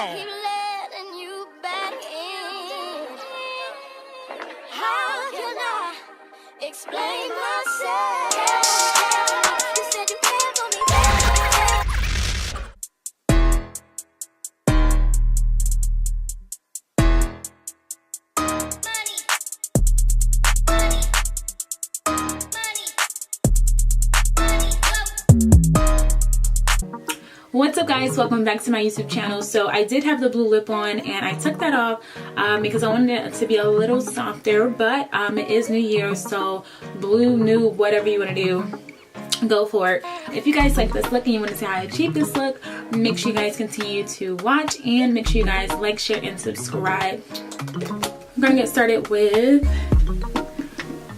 keep letting you back in. How can I explain myself? You said you cared for me. What's up, guys? Welcome back to my YouTube channel. So I did have the blue lip on and I took that off because I wanted it to be a little softer, but it is New Year, so blue, nude, whatever you want to do, go for it. If you guys like this look and you want to see how I achieve this look, make sure you guys continue to watch and make sure you guys like, share, and subscribe. I'm going to get started with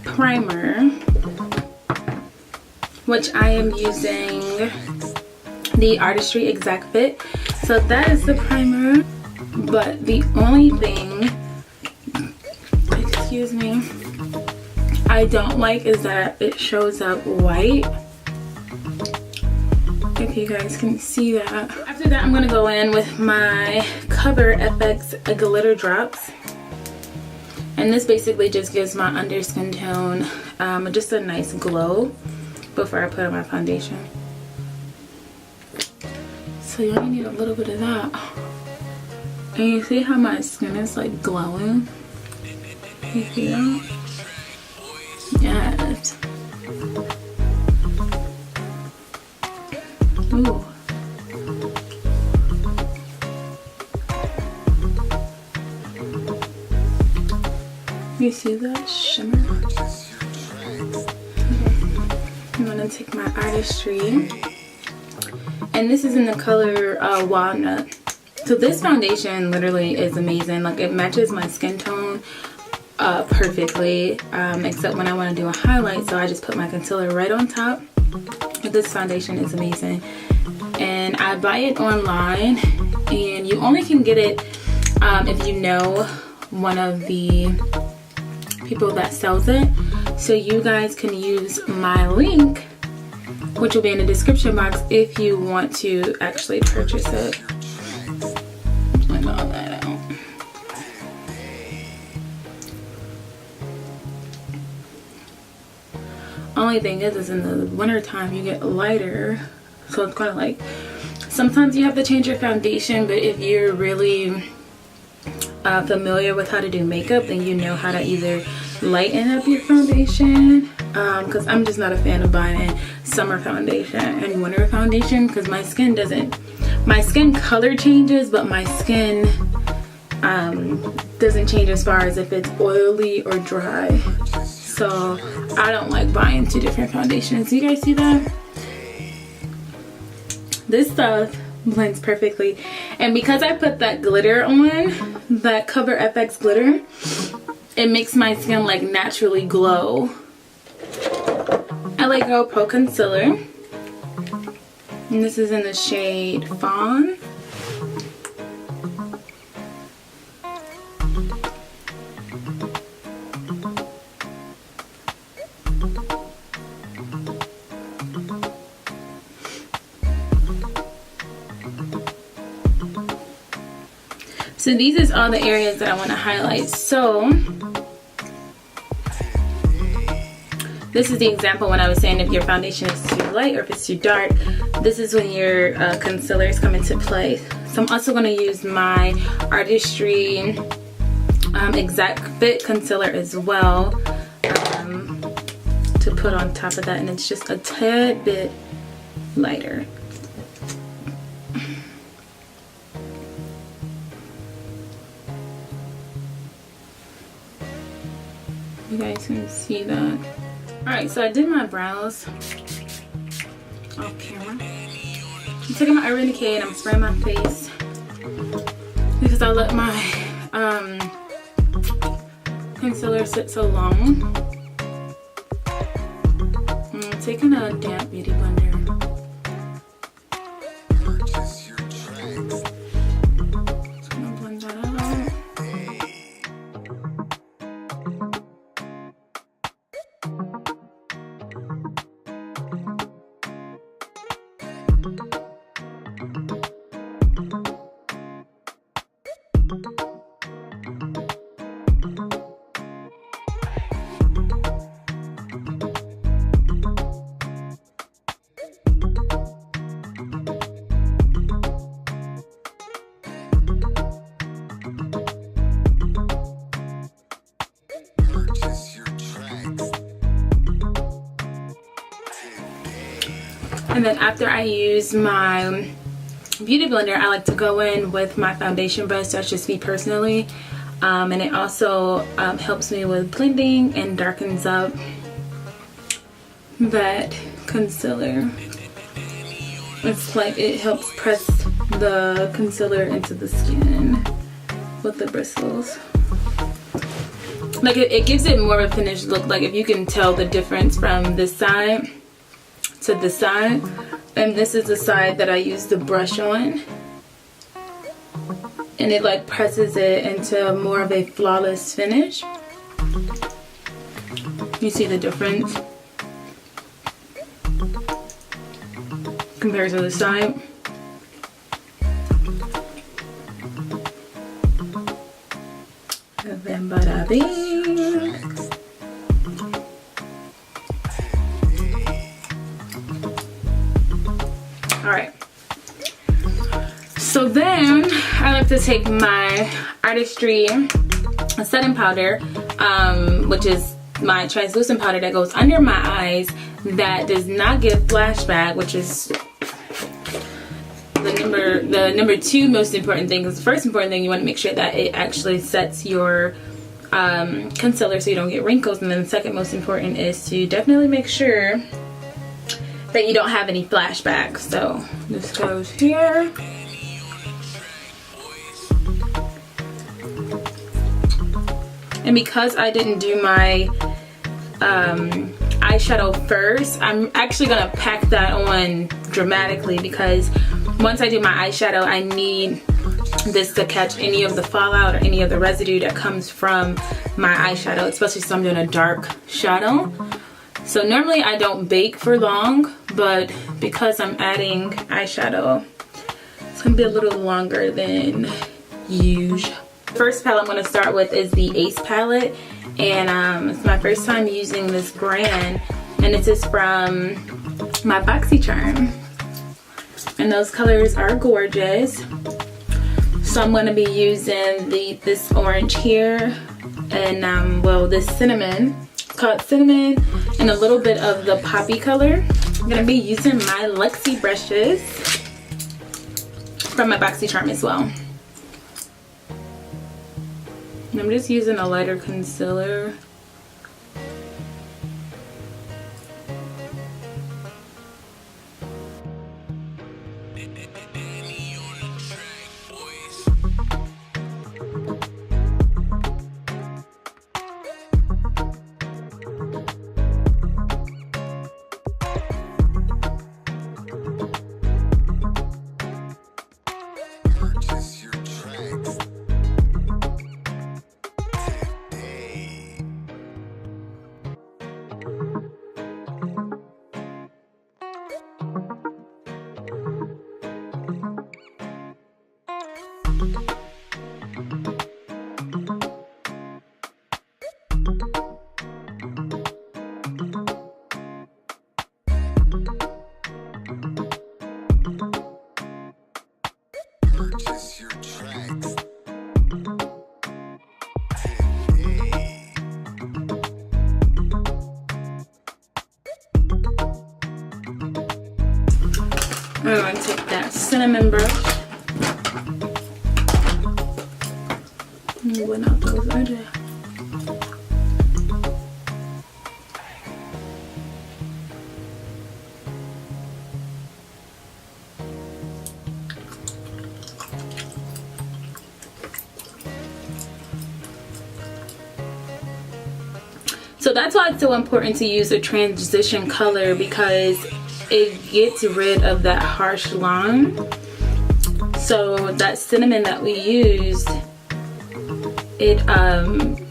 primer, which I am using the Artistry Exact Fit. So that is the primer, but the only thing, excuse me, I don't like is that it shows up white. If you guys can see that. After that, I'm gonna go in with my Cover FX glitter drops, and this basically just gives my under skin tone just a nice glow before I put on my foundation. So you only need a little bit of that. And you see how my skin is like glowing? You see that? Yes. Ooh. You see that shimmer? Okay. I'm gonna take my Artistry. And this is in the color Walnut. So this foundation literally is amazing. Like, it matches my skin tone perfectly, except when I want to do a highlight, so I just put my concealer right on top. But this foundation is amazing. And I buy it online, and you only can get it if you know one of the people that sells it. So you guys can use my link, which will be in the description box, if you want to actually purchase it. Let all that out. Only thing is in the winter time you get lighter, so it's kind of like, sometimes you have to change your foundation, but if you're really familiar with how to do makeup, then you know how to either lighten up your foundation, because I'm just not a fan of buying summer foundation and winter foundation, because my skin color changes, but my skin doesn't change as far as if it's oily or dry. So I don't like buying two different foundations. You guys see that? This stuff blends perfectly, and because I put that glitter on, that Cover FX glitter, it makes my skin like naturally glow. LA Girl Pro Concealer, and this is in the shade Fawn. So these is all the areas that I want to highlight. So this is the example when I was saying if your foundation is too light or if it's too dark, this is when your concealers come into play. So I'm also going to use my Artistry Exact Fit concealer as well to put on top of that, and it's just a tad bit lighter. You guys can see that. Alright, so I did my brows off camera. I'm taking my Urban Decay and I'm spraying my face because I let my concealer sit so long. I'm taking a damp beauty blender. Just gonna blend that out. And then after I use my beauty blender, I like to go in with my foundation brush. That's just me personally. And it also helps me with blending and darkens up that concealer. It's like it helps press the concealer into the skin with the bristles. Like it gives it more of a finished look. Like if you can tell the difference from this side to this side, and this is the side that I use the brush on, and it like presses it into more of a flawless finish. You see the difference compared to the side. And then bada bing. Alright, so then I like to take my Artistry setting powder, which is my translucent powder that goes under my eyes that does not give flashback, which is the number two most important thing. Because the first important thing, you want to make sure that it actually sets your concealer so you don't get wrinkles, and then the second most important is to definitely make sure that you don't have any flashbacks. So this goes here. And because I didn't do my eyeshadow first, I'm actually gonna pack that on dramatically, because once I do my eyeshadow, I need this to catch any of the fallout or any of the residue that comes from my eyeshadow, especially since I'm doing a dark shadow. So normally I don't bake for long, but because I'm adding eyeshadow, it's gonna be a little longer than usual. First palette I'm gonna start with is the Ace palette, and it's my first time using this brand, and this is from my BoxyCharm, and those colors are gorgeous. So I'm gonna be using this orange here, and well, this cinnamon. Called cinnamon, and a little bit of the poppy color. I'm gonna be using my Lexi brushes from my BoxyCharm as well. And I'm just using a lighter concealer. Purchase your tracks. I'm going to take that cinnamon brush and blend out those edges. So that's why it's so important to use a transition color, because it gets rid of that harsh line. So that cinnamon that we used, it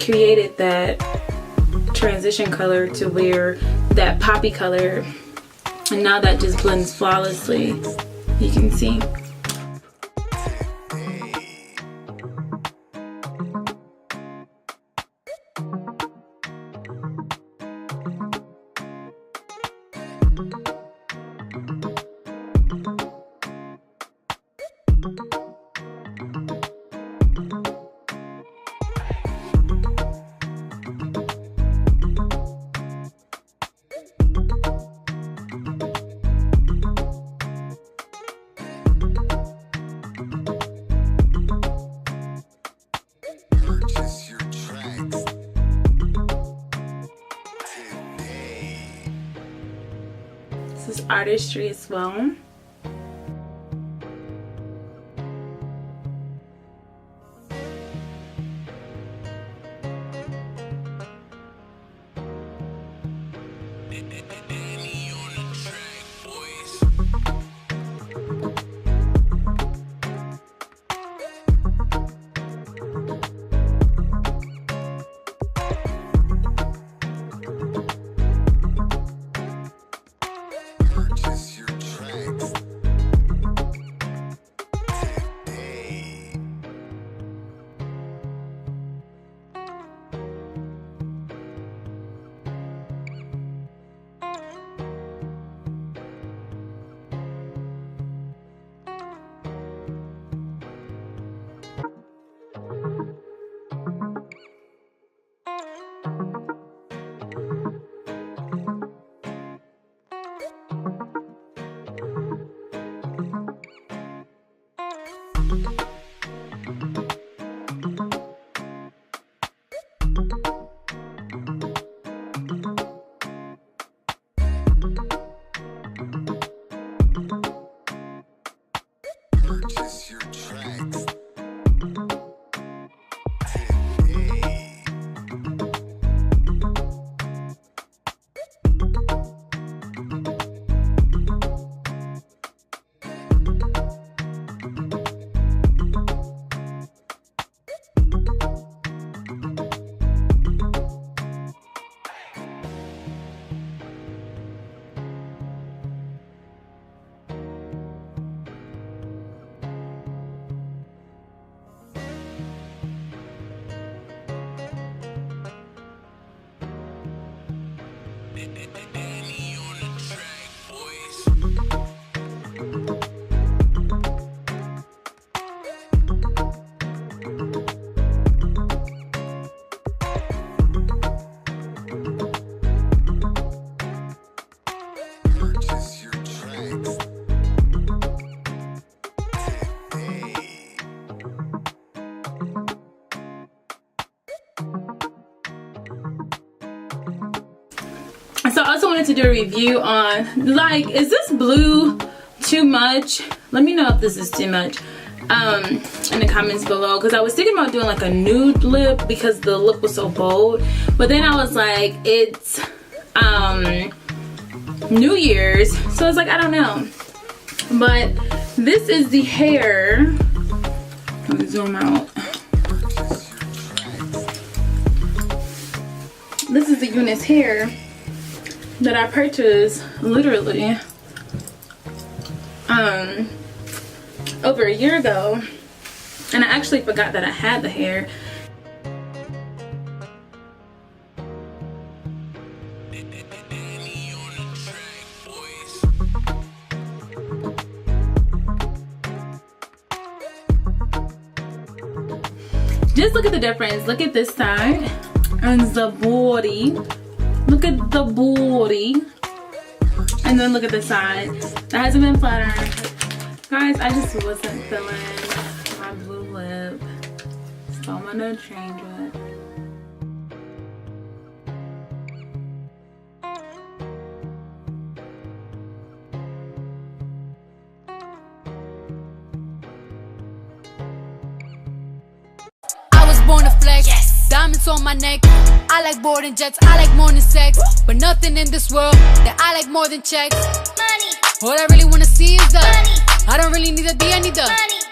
created that transition color to where that poppy color, and now that just blends flawlessly. You can see. artistry as well. Purchase your tracks today. Purchase your tracks today. So I also wanted to do a review on, like, is this blue too much? Let me know if this is too much in the comments below, because I was thinking about doing like a nude lip because the look was so bold, but then I was like, it's New Year's, so it's like, I don't know. But this is the hair. Let me zoom out. This is the Eunice hair that I purchased literally over a year ago, and I actually forgot that I had the hair. Just look at the difference. Look at this side and the body. Look at the body. And then look at the side. That hasn't been flat ironed. Guys, I just wasn't feeling my blue lip, so I'm gonna change it. I was born to flex, yes. Diamonds on my neck. I like boarding jets, I like more than sex. But nothing in this world that I like more than checks. Money, All I really wanna see is the money, I don't really need a D, I need the money.